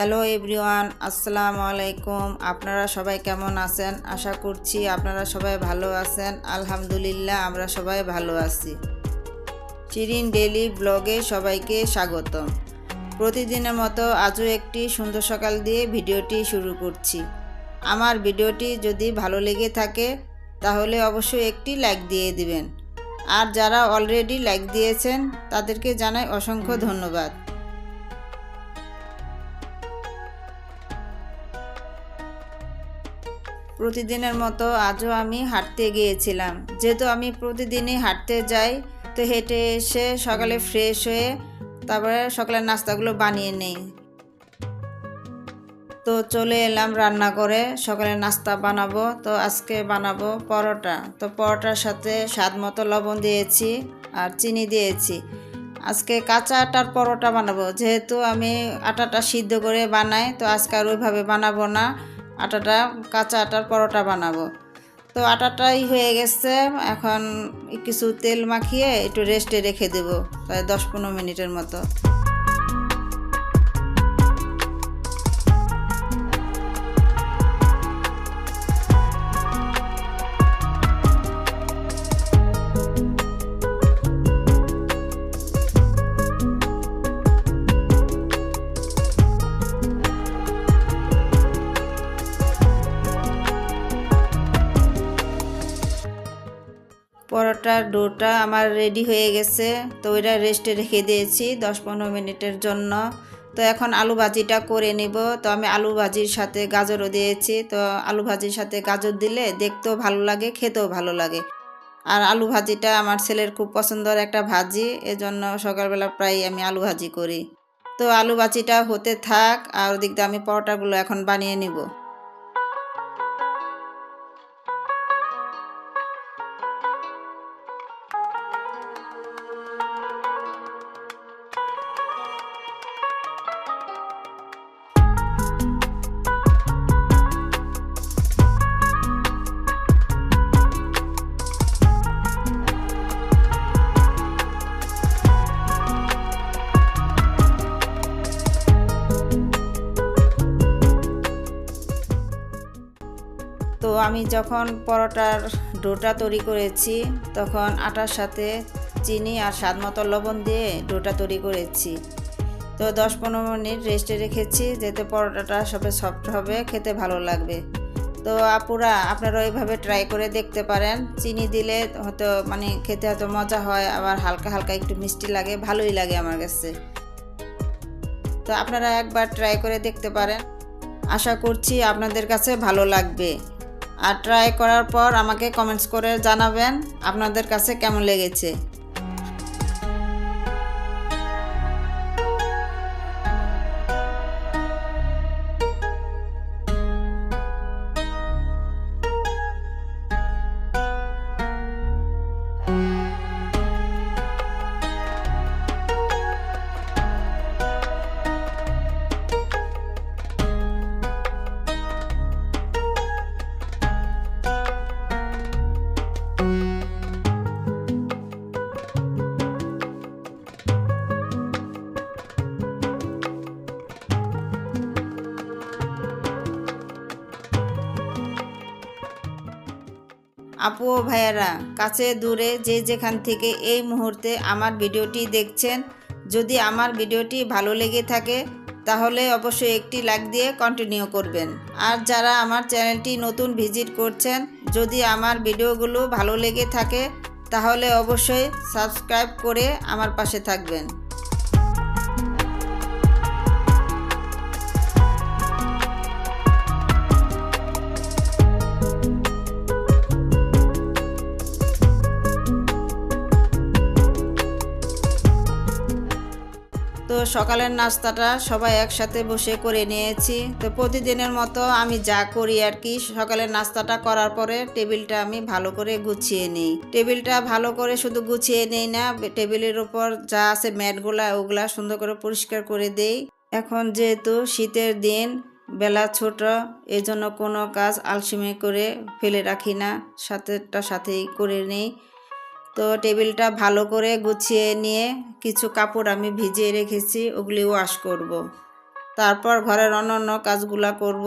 Hello everyone, আসসালামু আলাইকুম। আপনারা সবাই কেমন আছেন? আশা করছি আপনারা সবাই ভালো আছেন। আলহামদুলিল্লাহ, আমরা সবাই ভালো আছি। শিরিন ডেইলি ব্লগে সবাইকে স্বাগতম। প্রতিদিনের মতো আজও একটি সুন্দর সকাল দিয়ে ভিডিওটি শুরু করছি। আমার ভিডিওটি যদি ভালো লেগে থাকে তাহলে অবশ্যই একটি লাইক দিয়ে দিবেন। আর যারা অলরেডি লাইক দিয়েছেন তাদেরকে জানাই অসংখ্য ধন্যবাদ। প্রতিদিনের মতো আজও আমি হাঁটতে গিয়েছিলাম। যেহেতু আমি প্রতিদিনই হাঁটতে যাই, তো হেঁটে এসে সকালে ফ্রেশ হয়ে তারপরে সকালের নাস্তাগুলো বানিয়ে নিই। তো চলে এলাম রান্না করে সকালের নাস্তা বানাবো। তো আজকে বানাবো পরোটা। তো পরোটার সাথে স্বাদ মতো লবণ দিয়েছি আর চিনি দিয়েছি। আজকে কাঁচা আটার পরোটা বানাবো। যেহেতু আমি আটাটা সিদ্ধ করে বানাই, তো আজকে আর ওইভাবে বানাবো না, কাঁচা আটার পরোটা বানাবো। তো আটাটাই হয়ে গেছে, এখন কিছু তেল মাখিয়ে একটু রেস্টে রেখে দেবো প্রায় 10-15 মিনিটের মতো। পরোটার ডোটা আমার রেডি হয়ে গেছে, তো ওইটা রেস্টে রেখে দিয়েছি 10-15 মিনিটের জন্য। তো এখন আলু ভাজিটা করে নিব। তো আমি আলু ভাজির সাথে গাজরও দিয়েছি। তো আলু ভাজির সাথে গাজর দিলে দেখতেও ভালো লাগে, খেতেও ভালো লাগে। আর আলু ভাজিটা আমার ছেলের খুব পছন্দের একটা ভাজি, এজন্য সকালবেলা প্রায় আমি আলু ভাজি করি। তো আলু ভাজিটা হতে থাক, আর ওদিক দিয়ে আমি পরোটাগুলো এখন বানিয়ে নিব। তো আমি যখন পরোটার ডোটা তৈরি করেছি, তখন আটার সাথে চিনি আর স্বাদ মতো লবণ দিয়ে ডোটা তৈরি করেছি। তো 10-15 মিনিট রেস্টে রেখেছি, যাতে পরোটাটা সবে সফট হবে, খেতে ভালো লাগবে। তো আপুরা, আপনারা এইভাবে ট্রাই করে দেখতে পারেন। চিনি দিলে হয়তো খেতে হয়তো মজা হয়, আবার হালকা হালকা একটু মিষ্টি লাগে, ভালোই লাগে আমার কাছে। তো আপনারা একবার ট্রাই করে দেখতে পারেন। আশা করছি আপনাদের কাছে ভালো লাগবে। আর ট্রাই করার পর আমাকে কমেন্টস করে জানাবেন আপনাদের কাছে কেমন লেগেছে। আপু ও ভাইয়ারা, কাছে দূরে যে যেখান থেকে এই মুহূর্তে আমার ভিডিওটি দেখছেন, যদি আমার ভিডিওটি ভালো লেগে থাকে তাহলে অবশ্যই একটি লাইক দিয়ে কন্টিনিউ করবেন। আর যারা আমার চ্যানেলটি নতুন ভিজিট করছেন, যদি আমার ভিডিওগুলো ভালো লেগে থাকে তাহলে অবশ্যই সাবস্ক্রাইব করে আমার পাশে থাকবেন। তো সকালের নাস্তাটা সবাই একসাথে বসে করে নিয়েছি। তো প্রতিদিনের মতো আমি যা করি আর কি, সকালের নাস্তাটা করার পরে টেবিলটা আমি ভালো করে গুছিয়ে নিই। টেবিলটা ভালো করে শুধু গুছিয়ে নেই না, টেবিলের উপর যা আছে ম্যাটগুলা ওগুলা সুন্দর করে পরিষ্কার করে দেই। এখন যেহেতু শীতের দিন, বেলা ছোট, এই জন্য কোনো কাজ আলসেমি করে ফেলে রাখি না, সাথেই করে নেই। তো টেবিলটা ভালো করে গুছিয়ে নিয়ে কিছু কাপড় আমি ভিজিয়ে রেখেছি, ওগুলি ওয়াশ করব। তারপর ঘরের অন্যান্য কাজগুলা করব।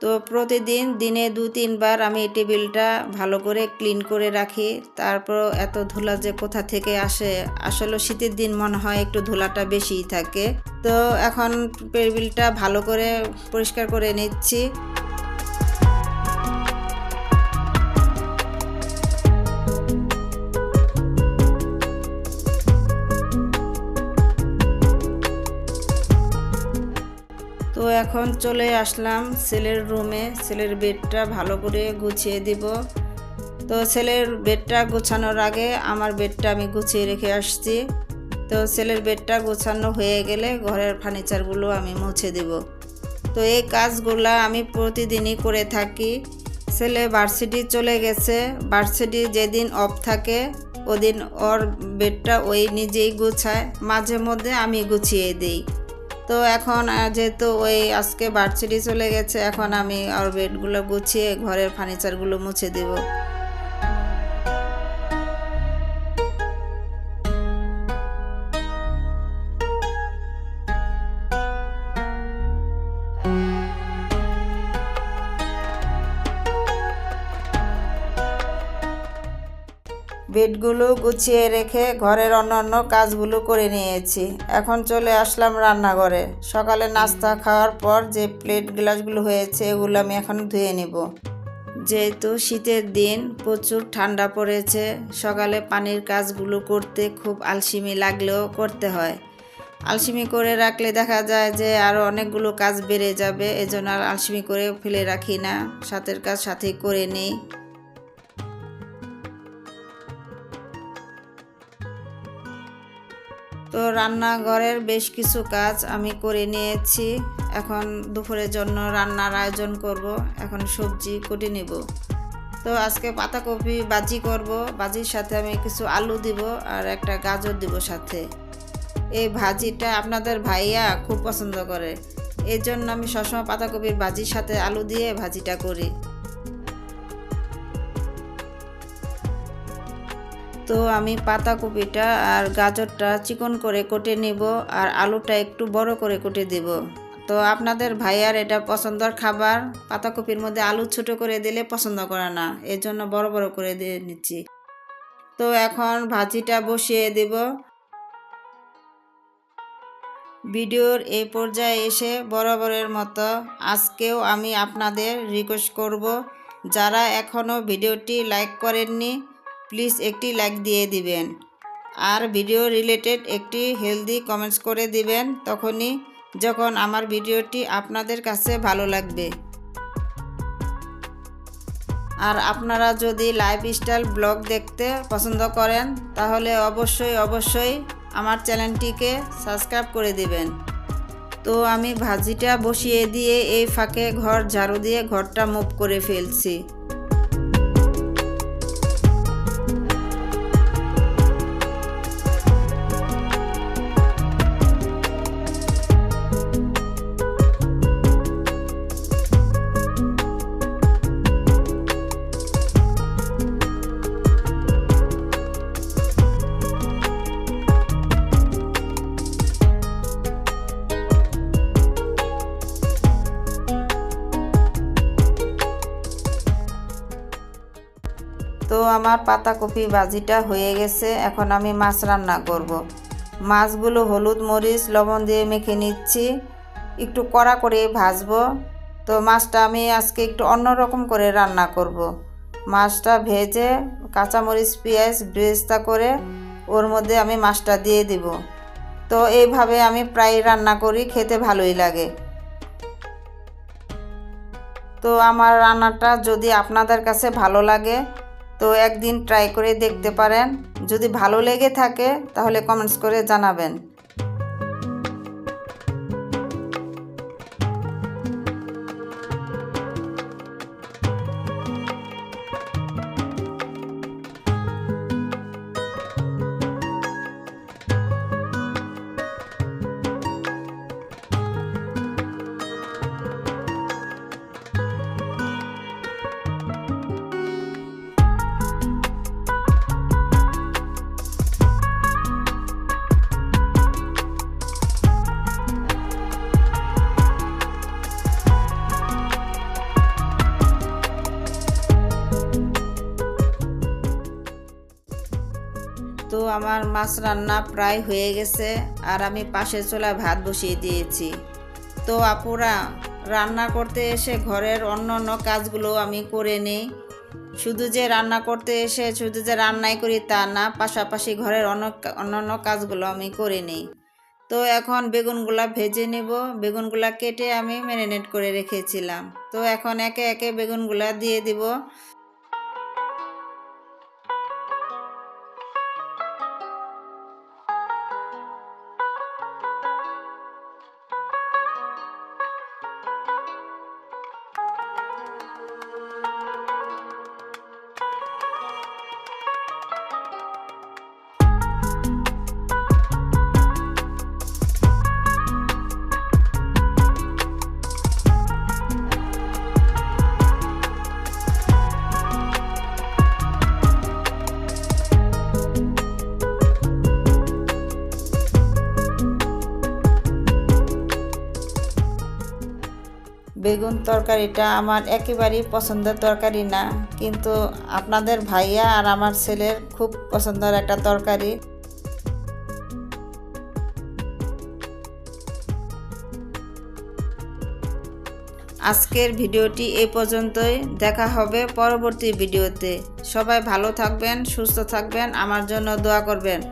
তো প্রতিদিন দিনে 2-3 বার আমি এই টেবিলটা ভালো করে ক্লিন করে রাখি। তারপর এত ধুলা যে কোথা থেকে আসে, আসলে শীতের দিন মনে হয় একটু ধুলাটা বেশিই থাকে। তো এখন টেবিলটা ভালো করে পরিষ্কার করে নিচ্ছি। তো এখন চলে আসলাম ছেলের রুমে, ছেলের বেডটা ভালো করে গুছিয়ে দিব। তো ছেলের বেডটা গোছানোর আগে আমার বেডটা আমি গুছিয়ে রেখে আসছি। তো ছেলের বেডটা গোছানো হয়ে গেলে ঘরের ফার্নিচারগুলো আমি মুছে দেব। তো এই কাজগুলা আমি প্রতিদিনই করে থাকি। ছেলে ভার্সিটি চলে গেছে, ভার্সিটি যেদিন অফ থাকে ওদিন ওর বেডটা ওই নিজেই গুছায়, মাঝে মধ্যে আমি গুছিয়ে দিই। তো এখন যেহেতু ওই আজকে ভার্সিটি চলে গেছে, এখন আমি ওর বেডগুলো গুছিয়ে ঘরের ফার্নিচারগুলো মুছে দেব। বেডগুলো গুছিয়ে রেখে ঘরের অন্যান্য কাজগুলো করে নিয়েছি। এখন চলে আসলাম রান্নাঘরে। সকালে নাস্তা খাওয়ার পর যে প্লেট গ্লাসগুলো হয়েছে এগুলো আমি এখন ধুয়ে নেব। যেহেতু শীতের দিন প্রচুর ঠান্ডা পড়েছে, সকালে পানির কাজগুলো করতে খুব আলসেমি লাগলেও করতে হয়। আলসেমি করে রাখলে দেখা যায় যে আরও অনেকগুলো কাজ বেড়ে যাবে, এজন্য আর আলসেমি করে ফেলে রাখি না, সাথের কাজ সাথেই করে নিই। তো রান্নাঘরের বেশ কিছু কাজ আমি করে নিয়েছি। এখন দুপুরের জন্য রান্নার আয়োজন করব। এখন সবজি কেটে নেব। তো আজকে পাতাকপি ভাজি করব, ভাজির সাথে আমি কিছু আলু দিব আর একটা গাজর দিব সাথে। এই ভাজিটা আপনাদের ভাইয়া খুব পছন্দ করে, এই জন্য আমি সবসময় পাতাকপির ভাজির সাথে আলু দিয়ে ভাজিটা করি। তো আমি পাতাকপিটা আর গাজরটা চিকন করে কেটে নিব আর আলুটা একটু বড় করে কেটে দেব। তো আপনাদের ভাইয়ার এটা পছন্দের খাবার, পাতাকপির মধ্যে আলু ছোট করে দিলে পছন্দ করে না, এর জন্য বড় বড় করে দিয়ে নিচ্ছি। তো এখন ভাজিটা বসিয়ে দেব। ভিডিওর এই পর্যায়ে এসে বরাবরের মতো আজকেও আমি আপনাদের রিকোয়েস্ট করব, যারা এখনও ভিডিওটি লাইক করেননি প্লিজ একটি লাইক দিয়ে দিবেন আর ভিডিও রিলেটেড একটি হেলদি কমেন্টস করে দিবেন, তখনই যখন আমার ভিডিওটি আপনাদের কাছে ভালো লাগবে। আর আপনারা যদি লাইফস্টাইল ব্লগ দেখতে পছন্দ করেন তাহলে অবশ্যই আমার চ্যানেলটিকে সাবস্ক্রাইব করে দিবেন। তো আমি ভাজিটা বসিয়ে দিয়ে এই ফাঁকে ঘর ঝাড়ু দিয়ে ঘরটা মুভ করে ফেলছি। তো আমার পাতাকপি ভাজিটা হয়ে গেছে, এখন আমি মাছ রান্না করব। মাছগুলো হলুদ মরিচ লবণ দিয়ে মেখে নিচ্ছি, একটু কড়া করে ভাজবো। তো মাছটা আমি আজকে একটু অন্যরকম করে রান্না করব। মাছটা ভেজে কাঁচামরিচ পেঁয়াজ বেরেস্তা করে ওর মধ্যে আমি মাছটা দিয়ে দিব। তো এইভাবে আমি প্রায় রান্না করি, খেতে ভালোই লাগে। তো আমার রান্নাটা যদি আপনাদের কাছে ভালো লাগে তো একদিন ট্রাই করে দেখতে পারেন। যদি ভালো লেগে থাকে তাহলে কমেন্টস করে জানাবেন। তো আমার মাছ রান্না প্রায় হয়ে গেছে, আর আমি পাশের চুলায় ভাত বসিয়ে দিয়েছি। তো আপুরা, রান্না করতে এসে ঘরের অন্য কাজগুলো আমি করে নিই। শুধু যে রান্না করতে এসে শুধু যে রান্নাই করি তা না, পাশাপাশি ঘরের অন্যান্য কাজগুলো আমি করে নিই। তো এখন বেগুনগুলা ভেজে নেব। বেগুনগুলা কেটে আমি ম্যারিনেট করে রেখেছিলাম। তো এখন একে একে বেগুনগুলা দিয়ে দিব। বেগুন তরকারিটা আমার একেবারেই পছন্দের তরকারি না, কিন্তু আপনাদের ভাইয়া আর আমার ছেলের খুব পছন্দের একটা তরকারি। আজকের ভিডিওটি এই পর্যন্তই। দেখা হবে পরবর্তী ভিডিওতে। সবাই ভালো থাকবেন, সুস্থ থাকবেন, আমার জন্য দোয়া করবেন।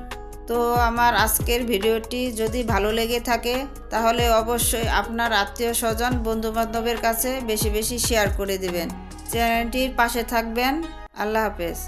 তো আমার আজকের ভিডিওটি যদি ভালো লেগে থাকে তাহলে অবশ্যই আপনার আত্মীয় স্বজন বন্ধুবান্ধবের কাছে বেশি বেশি শেয়ার করে দিবেন। চ্যানেলটির পাশে থাকবেন। আল্লাহ হাফেজ।